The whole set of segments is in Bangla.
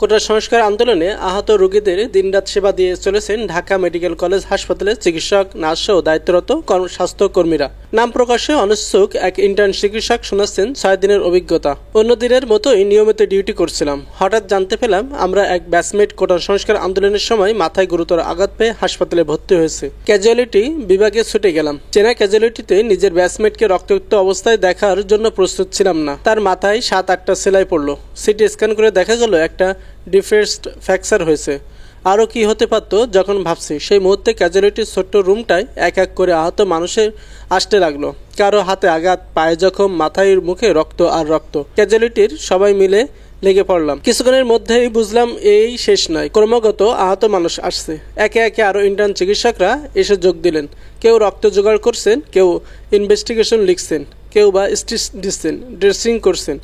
কোটা সংস্কার আন্দোলনে আহত রোগীদের দিনরাত সেবা দিয়ে চলেছেন ঢাকা মেডিকেল কলেজ হাসপাতালের চিকিৎসক, নার্স ও দায়িত্বরত স্বাস্থ্যকর্মীরা। নাম প্রকাশে অনিচ্ছুক এক ইন্টার্ন চিকিৎসক শোনাচ্ছেন 6 দিনের অভিজ্ঞতা। অন্য দিনের মতোই নিয়মিত ডিউটি করছিলাম। হঠাৎ জানতে পেলাম আমরা এক ব্যাচমেট কোটা সংস্কার আন্দোলনের সময় মাথায় গুরুতর আঘাত পেয়ে হাসপাতালে ভর্তি হয়েছে। ক্যাজুয়ালিটি বিভাগে ছুটে গেলাম। চেনা ক্যাজুয়ালিটিতে নিজের ব্যাচমেটকে রক্তাক্ত অবস্থায় দেখার জন্য প্রস্তুত ছিলাম না। তার মাথায় 7-8টা সেলাই পড়লো। সিটি স্ক্যান করে দেখা গেল একটা ডিফ্রেসড ফ্র্যাকচার হয়েছে। আরও কি হতে পারত যখন ভাবছি। সেই মুহূর্তে ক্যাজুয়ালিটির ছোট্ট রুমটায় এক এক করে আহত মানুষের আসতে লাগলো। কারো হাতে আঘাত, পায়ে জখম, মাথায় মুখে রক্ত আর রক্ত। ক্যাজুয়ালিটির সবাই মিলে লেগে পড়লাম। কিছুক্ষণের মধ্যেই বুঝলাম এই শেষ নয়, ক্রমাগত আহত মানুষ আসছে। একে একে আরও ইন্টার্ন চিকিৎসকরা এসে যোগ দিলেন। কেউ রক্ত জোগাড় করছেন, কেউ ইনভেস্টিগেশন লিখছেন, কেউ বা স্টিচ দিচ্ছেন, ড্রেসিং করছেন।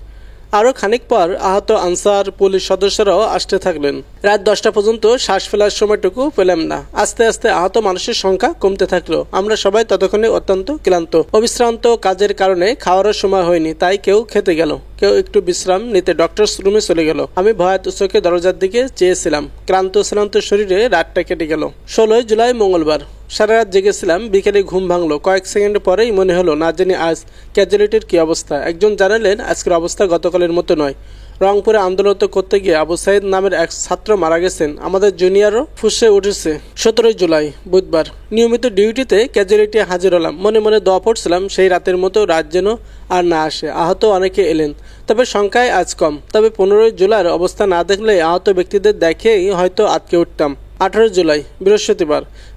আরও খানিক পর আহত আনসার, পুলিশ সদস্যরাও আসতে থাকলেন। রাত 10টা পর্যন্ত শ্বাস ফেলার সময়টুকু পেলাম না। আস্তে আস্তে আহত মানুষের সংখ্যা কমতে থাকলো। আমরা সবাই ততক্ষণে অত্যন্ত ক্লান্ত, অবিশ্রান্ত। কাজের কারণে খাওয়ারও সময় হয়নি, তাই কেউ খেতে গেল, কেউ একটু বিশ্রাম নিতে ডক্টরস রুমে চলে গেল। আমি ভয়াত চোখে দরজার দিকে চেয়েছিলাম। ক্লান্ত শ্রান্ত শরীরে রাতটা কেটে গেল। 16 জুলাই মঙ্গলবার। সারা রাত জেগেছিলাম। বিকেলে ঘুম ভাঙলো। কয়েক সেকেন্ড পরেই মনে হলো না জানি আজ ক্যাজুয়ালিটির কি অবস্থা। একজন জানালেন আজকের অবস্থা গতকালের মতো নয়। রংপুরে আন্দোলন করতে গিয়ে আবু সাইদ নামের এক ছাত্র মারা গেছেন। আমাদের জুনিয়রও ফুসে উঠেছে। 17 জুলাই বুধবার। নিয়মিত ডিউটিতে ক্যাজুয়ালিটি হাজির হলাম। মনে মনে দোয়া পড়ছিলাম সেই রাতের মতো রাত যেন আর না আসে। আহত অনেকে এলেন, তবে সংখ্যায় আজ কম। তবে 15 জুলাইয়ের অবস্থা না দেখলে আহত ব্যক্তিদের দেখেই হয়তো আটকে উঠতাম। 18 জুলাই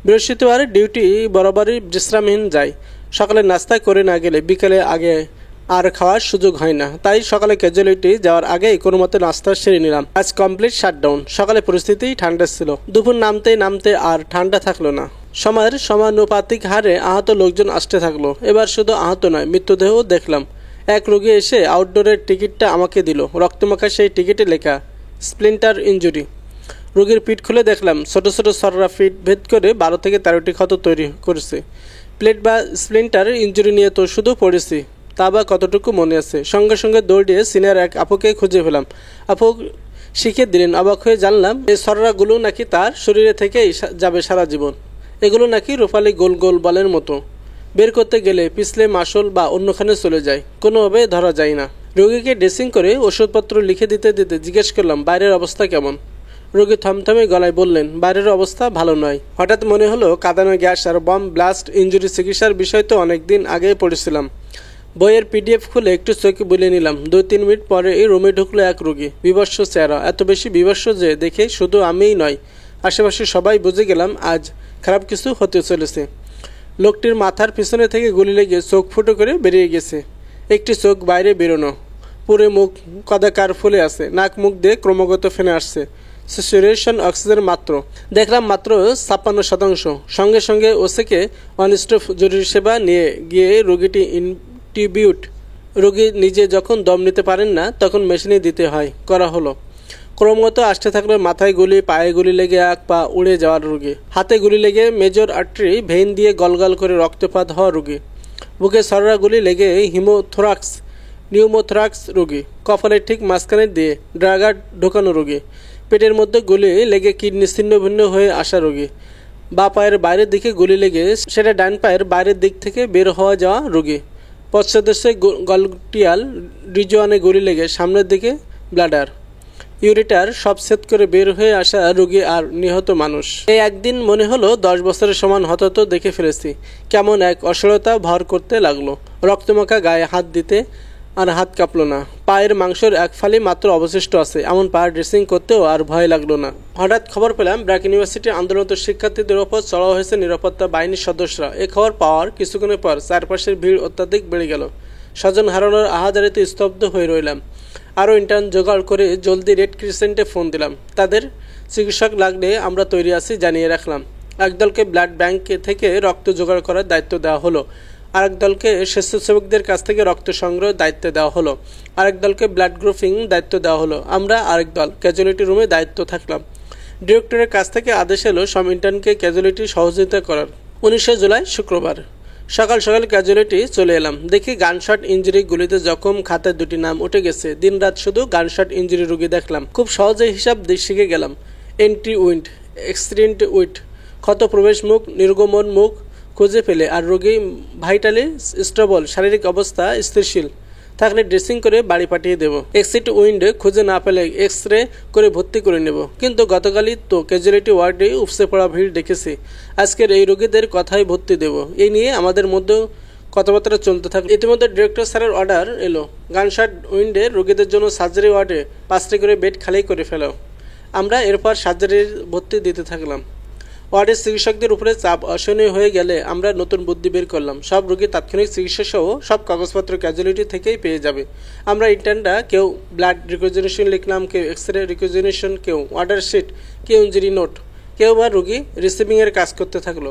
বৃহস্পতিবার ডিউটি বরাবরই বিশ্রামহীন যায়। সকালে নাস্তা করে না গেলে বিকেলে আগে আর খাওয়ার সুযোগ হয় না। তাই সকালে ক্যাজুয়ালিটি যাওয়ার আগেই কোনো মতে নাস্তা সেরে নিলাম। আজ কমপ্লিট শাটডাউন। সকালে পরিস্থিতি ঠান্ডা ছিল। দুপুর নামতে আর ঠান্ডা থাকলো না। সময়ের সমানুপাতিক হারে আহত লোকজন আসতে থাকলো। এবার শুধু আহত নয়, মৃতদেহও দেখলাম। এক রোগী এসে আউটডোরের টিকিটটা আমাকে দিল। রক্তমাখা সেই টিকিটে লেখা স্প্লিন্টার ইনজুরি। রোগীর পিঠ খুলে দেখলাম ছোট ছোট সররা ফিট ভেদ করে 12 থেকে 13টি ক্ষত তৈরি করেছে। প্লেট বা স্প্লিন্টার ইনজুরি নিয়ে তো শুধু পড়েছি, তা বা কতটুকু মনে আছে। সঙ্গে সঙ্গে দৌড় দিয়ে সিনিয়র এক আপুকে খুঁজে পেলাম। আপু শিখিয়ে দিলেন। অবাক হয়ে জানলাম এই সররাগুলো নাকি তার শরীরে থেকেই যাবে সারা জীবন। এগুলো নাকি রূপালি গোল গোল বলের মতো। বের করতে গেলে পিছলে মাসল বা অন্যখানে চলে যায়, কোনোভাবে ধরা যায় না। রোগীকে ড্রেসিং করে ওষুধপত্র লিখে দিতে জিজ্ঞেস করলাম বাইরের অবস্থা কেমন। রোগী থমথমে গলায় বললেন বাইরের অবস্থা ভালো নয়। হঠাৎ মনে হলো কাঁদানো গ্যাস আর বম ব্লাস্ট ইনজুরি চিকিৎসার বিষয় তো অনেকদিন আগেই পড়েছিলাম। বইয়ের পিডিএফ খুলে একটু চোখে বুলিয়ে নিলাম। 2-3 মিনিট পরে এই রুমে ঢুকলো এক রোগী। বিবস্ত্র চেহারা, এত বেশি বিবস্ত্র যে দেখে শুধু আমিই নয়, আশেপাশে সবাই বুঝে গেলাম আজ খারাপ কিছু হতে চলেছে। লোকটির মাথার পিছনে থেকে গুলি লেগে চোখ ফুটো করে বেরিয়ে গেছে। একটি চোখ বাইরে বেরোনো, পুরো মুখ কদাকার ফুলে আছে, নাক মুখ দিয়ে ক্রমাগত ফেনে আসছে। স্যাচুরেশন অক্সিজেন দেখলাম মাত্র 56%। সঙ্গে সঙ্গে ওসেকে অনস্টপ জরুরি সেবা নিয়ে গিয়ে রোগীটি ইনটিউবিউট। রোগী নিজে যখন দম নিতে পারেন না তখন মেশিনে দিতে হয় করা হলো। ক্রমাগত আসতে থাকলো মাথায় গুলি, পায়ে গুলি লেগে এক পা উড়ে যাওয়ার রোগী, হাতে গুলি লেগে মেজর আর্টারি ভেইন দিয়ে গলগল করে রক্তপাত হওয়া রোগী, বুকে সররা গুলি লেগে নিউমোথোরাক্স রোগী, কপালের ঠিক মাঝখানে দিয়ে ড্রাগার ঢোকানো রোগী, পেটের মধ্যে গুলি লেগে কিডনি ছিন্ন ভিন্ন হয়ে আসা রোগী, বা পায়ের বাইরের দিকে গুলি লেগে সেটা ডান পায়ের বাইরের দিক থেকে বের হওয়া যাওয়া রোগী, পশ্চাদেশে গলটিয়াল রিজওয়ানে গুলি লেগে সামনের দিকে ব্লাডার, ইউরেটার সব সেট করে বের হয়ে আসা রোগী আর নিহত মানুষ। এই একদিন মনে হলো 10 বছরের সমান হঠাৎ দেখে ফেলেছি। কেমন এক অসহ্যতা ভর করতে লাগলো। রক্তমাখা গায়ে হাত দিতে আর হাত কাঁপলো না। পায়ের মাংসের এক ফালি মাত্র অবশিষ্ট আছে, এমন পা ড্রেসিং করতেও আর ভয় লাগলো না। হঠাৎ খবর পেলাম ব্র্যাক ইউনিভার্সিটির আন্দোলনরত শিক্ষার্থীদের ওপর চড়াও হয়েছে নিরাপত্তা বাহিনীর সদস্যরা। এ খবর পাওয়ার কিছুক্ষণের পর চারপাশের ভিড় অত্যাধিক বেড়ে গেল। স্বজন হারানোর আহাজারিতে স্তব্ধ হয়ে রইলাম। আরও ইন্টার্ন জোগাড় করে জলদি রেড ক্রিসেন্টে ফোন দিলাম। তাদের চিকিৎসক লাগলে আমরা তৈরি আছি জানিয়ে রাখলাম। একদলকে ব্লাড ব্যাংক থেকে রক্ত জোগাড় করার দায়িত্ব দেওয়া হলো। আরেক দলকে স্বেচ্ছাসেবকদের কাছ থেকে রক্ত সংগ্রহের দায়িত্ব দেওয়া হলো। আরেক দলকে ব্লাড গ্রুপিং দায়িত্ব দেওয়া হলো। আমরা আরেক দল ক্যাজুয়ালিটি রুমে দায়িত্ব থাকলাম। ডিরেক্টরের কাছ থেকে আদেশ এলো সব ইন্টার্নকে ক্যাজুয়ালিটি সহযোগিতা করার। 19 জুলাই শুক্রবার। সকাল সকাল ক্যাজুয়ালিটি চলে এলাম, দেখি গানশট ইঞ্জুরি গুলিতে জখম খাতায় 2টি নাম উঠে গেছে। দিনরাত শুধু গানশট ইঞ্জুরি রোগী দেখলাম। খুব সহজে হিসাব শিখে গেলাম। এন্ট্রি উইন্ড, এক্সিডেন্ট উইন্ড, ক্ষত প্রবেশ মুখ, নির্গমন মুখ খুঁজে ফেলে আর রোগী ভাইটালি স্টেবল, শারীরিক অবস্থা স্থিরশীল থাকলে ড্রেসিং করে বাড়ি পাঠিয়ে দেব। এক্সিট উইন্ডে খুঁজে না পেলে এক্স রে করে ভর্তি করে নেব। কিন্তু গতকালই তো ক্যাজুয়ালিটি ওয়ার্ডে উপসে পড়া ভিড় দেখেছি, আজকের এই রোগীদের কথাই ভর্তি দেব। এই নিয়ে আমাদের মধ্যে কথাবার্তা চলতে থাকলো। ইতিমধ্যে ডিরেক্টর স্যারের অর্ডার এলো, গানশট উইন্ডে রোগীদের জন্য সার্জারি ওয়ার্ডে 5টি করে বেড খালি করে ফেলো। আমরা এরপর সার্জারির ভর্তি দিতে থাকলাম। ওয়ার্ডের চিকিৎসকদের উপরে চাপ অসহনীয় হয়ে গেলে আমরা নতুন বুদ্ধি বের করলাম। সব রোগী তাৎক্ষণিক চিকিৎসা সহ সব কাগজপত্র ক্যাজুয়ালিটি থেকেই পেয়ে যাবে। আমরা ইন্টার্নরা কেউ ব্লাড রিকোজিনেশন লিখলাম, কেউ এক্স রে রিকোজিনেশন, কেউ অর্ডার শিট, কেউ ইঞ্জুরি নোট, কেউ বা রোগী রিসিভিংয়ের কাজ করতে থাকলো।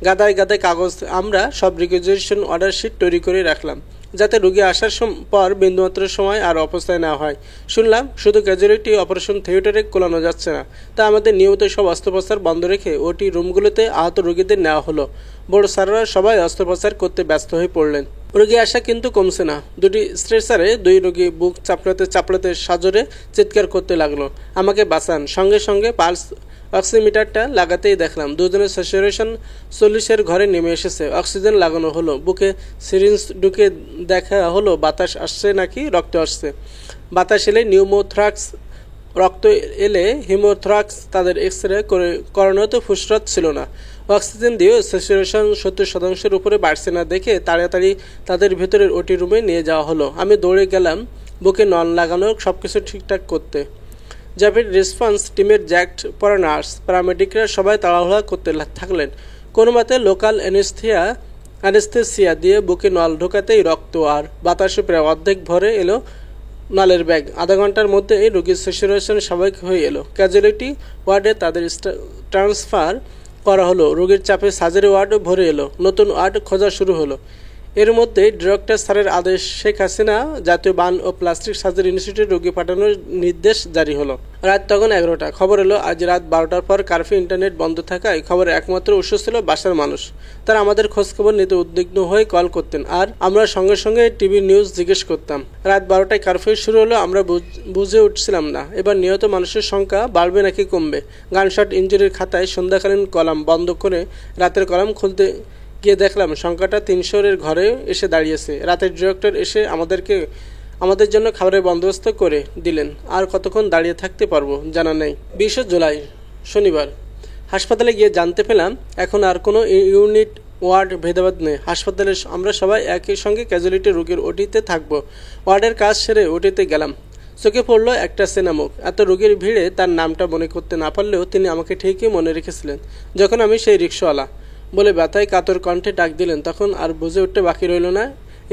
গাদায় গাদায় কাগজ আমরা সব রিকোজিনেশন অর্ডার শিট তৈরি করে রাখলাম, যাতে রোগী আসার পর বিন্দুমাত্র সময় আর অপচয় না হয়। শুনলাম শুধু ক্যাজুয়ালিটি অপারেশন থিয়েটারে কোলানো যাচ্ছে না, তা আমাদের নিয়মিত সব অস্ত্রোপচার বন্ধ রেখে ওটি রুমগুলোতে আহত রোগীদের নেওয়া হলো। বড় স্যাররা সবাই অস্ত্রোপচার করতে ব্যস্ত হয়ে পড়লেন। রোগী আসা কিন্তু কমছে না। 2টি স্ট্রেচারে 2 রোগী বুক চাপড়াতে চাপড়াতে সাজরে চিৎকার করতে লাগলো, আমাকে বাঁচান। সঙ্গে সঙ্গে পালস অক্সিমিটারটা লাগাতেই দেখলাম দুজনের স্যাচুরেশন 40-এর ঘরে নেমে এসেছে। অক্সিজেন লাগানো হলো, বুকে সিরিঞ্জ ঢুকে দেখা হলো বাতাস আসছে নাকি রক্ত আসছে। বাতাস এলে নিউমোথ্রাক্স, রক্ত এলে হিমোথ্রাক্স। তাদের এক্স রে করানো তো ফুসরত ছিল না। অক্সিজেন দিয়েও স্যাচুরেশন 70% উপরে বাড়ছে না দেখে তাড়াতাড়ি তাদের ভেতরের ওটি রুমে নিয়ে যাওয়া হলো। আমি দৌড়ে গেলাম বুকে নন লাগানো সবকিছু ঠিকঠাক করতে। র্যাপিড রেসপন্স টিমের জ্যাক্ট পরা নার্স, প্যারামেডিকরা সবাই তাড়াহুড়া করতে থাকলেন। কোনো মতে লোকাল অ্যানেস্থেসিয়া দিয়ে বুকে নল ঢোকাতেই রক্ত আর বাতাসে প্রায় অর্ধেক ভরে এলো নলের ব্যাগ। আধা ঘন্টার মধ্যে রোগীর স্যাচুরেশন স্বাভাবিক হয়ে এলো। ক্যাজুয়ালিটি ওয়ার্ডে তাদের ট্রান্সফার করা হলো। রোগীর চাপে সার্জারি ওয়ার্ডও ভরে এলো। নতুন ওয়ার্ড খোঁজা শুরু হলো। এর মধ্যে ডিরেক্টর স্যারের আদেশ শেখ হাসিনা জাতীয় বার্ন ও প্লাস্টিক সার্জারি ইনস্টিটিউটে রোগী পাঠানোর নির্দেশ জারি হলো। রাত তখন 11টা। খবর এলো আজ রাত 12টার পর কারফিউ, ইন্টারনেট বন্ধ থাকায় খবরের একমাত্র উৎস ছিল বাসার মানুষ। তারা আমাদের খোঁজখবর নিতে উদ্বিগ্ন হয়ে কল করতেন আর আমরা সঙ্গে সঙ্গে টিভি নিউজ জিজ্ঞেস করতাম। রাত 12টায় কারফিউ শুরু হলো। আমরা বুঝে উঠছিলাম না এবার নিহত মানুষের সংখ্যা বাড়বে নাকি কমবে। গানশট ইঞ্জুরির খাতায় সন্ধ্যাকালীন কলাম বন্ধ করে রাতের কলাম খুলতে গিয়ে দেখলাম সংখ্যাটা 300-এর ঘরে এসে দাঁড়িয়েছে। রাতের ডিরেক্টর এসে আমাদের জন্য খাবারের বন্দোবস্ত করে দিলেন। আর কতক্ষণ দাঁড়িয়ে থাকতে পারবো জানা নেই। 20 জুলাই শনিবার হাসপাতালে গিয়ে জানতে পেলাম এখন আর কোনো ইউনিট ওয়ার্ড ভেদাভেদ নেই। হাসপাতালে আমরা সবাই একই সঙ্গে ক্যাজুয়ালিটি রোগীর ওটিতে থাকবো। ওয়ার্ডের কাজ সেরে ওটিতে গেলাম। চোখে পড়লো একটা সেনামুখ। এত রোগীর ভিড়ে তার নামটা মনে করতে না পারলেও তিনি আমাকে ঠিকই মনে রেখেছিলেন। যখন আমি সেই রিক্সাওয়ালা বলে ব্যথায় কাতর কণ্ঠে ডাক দিলেন, তখন আর বুঝে উঠতে বাকি রইল না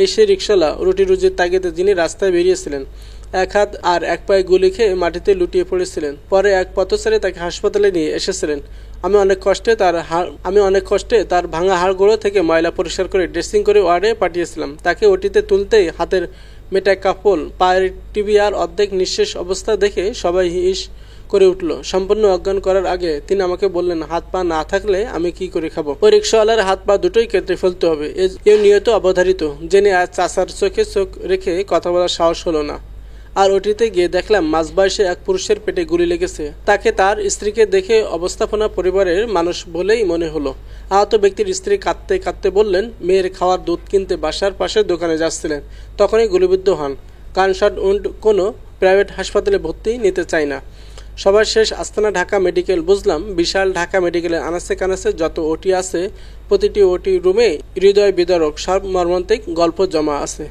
এই সেই রিক্সাওয়ালা রুটি রুজির তাগিদে যিনি রাস্তায় বেরিয়েছিলেন। এক হাত আর এক পায়ে গুলি খেয়ে মাটিতে লুটিয়ে পড়েছিলেন। পরে এক পথচারী তাকে হাসপাতালে নিয়ে এসেছিলেন। আমি অনেক কষ্টে তার ভাঙা হাড়গুলো থেকে ময়লা পরিষ্কার করে ড্রেসিং করে ওয়ার্ডে পাঠিয়েছিলাম। তাকে ওটিতে তুলতেই হাতের মেটা কাপল, পায়ের টিবিয়ার অর্ধেক নিঃশেষ অবস্থা দেখে সবাই হিস করে উঠল। সম্পূর্ণ অজ্ঞান করার আগে তিনি আমাকে বললেন, হাত পা না থাকলে আমি কি করে খাবো? ওই রিক্সাওয়ালার হাত পা দুটোই কেটে ফেলতে হবে। এ নিয়ত অবধারিত জেনে আজ চাচার চোখে চোখ রেখে কথা বলার সাহস হলো না। আর ওটিতে গিয়ে দেখলাম মাঝবয়সে এক পুরুষের পেটে গুলি লেগেছে। তাকে তার স্ত্রীকে দেখে অবস্থাপনা পরিবারের মানুষ বলেই মনে হলো। আহত ব্যক্তির স্ত্রী কাঁদতে কাঁদতে বললেন, মেয়ের খাওয়ার দুধ কিনতে বাসার পাশের দোকানে যাচ্ছিলেন, তখনই গুলিবিদ্ধ হন। গানশট উন্ড কোনো প্রাইভেট হাসপাতালে ভর্তি নিতে চায় না। সবার শেষ আস্তানা ঢাকা মেডিকেল। বুঝলাম বিশাল ঢাকা মেডিকেলের আনাচে কানাচে যত ওটি আছে, প্রতিটি ওটি রুমে হৃদয় বিদারক সব মর্মান্তিক গল্প জমা আছে।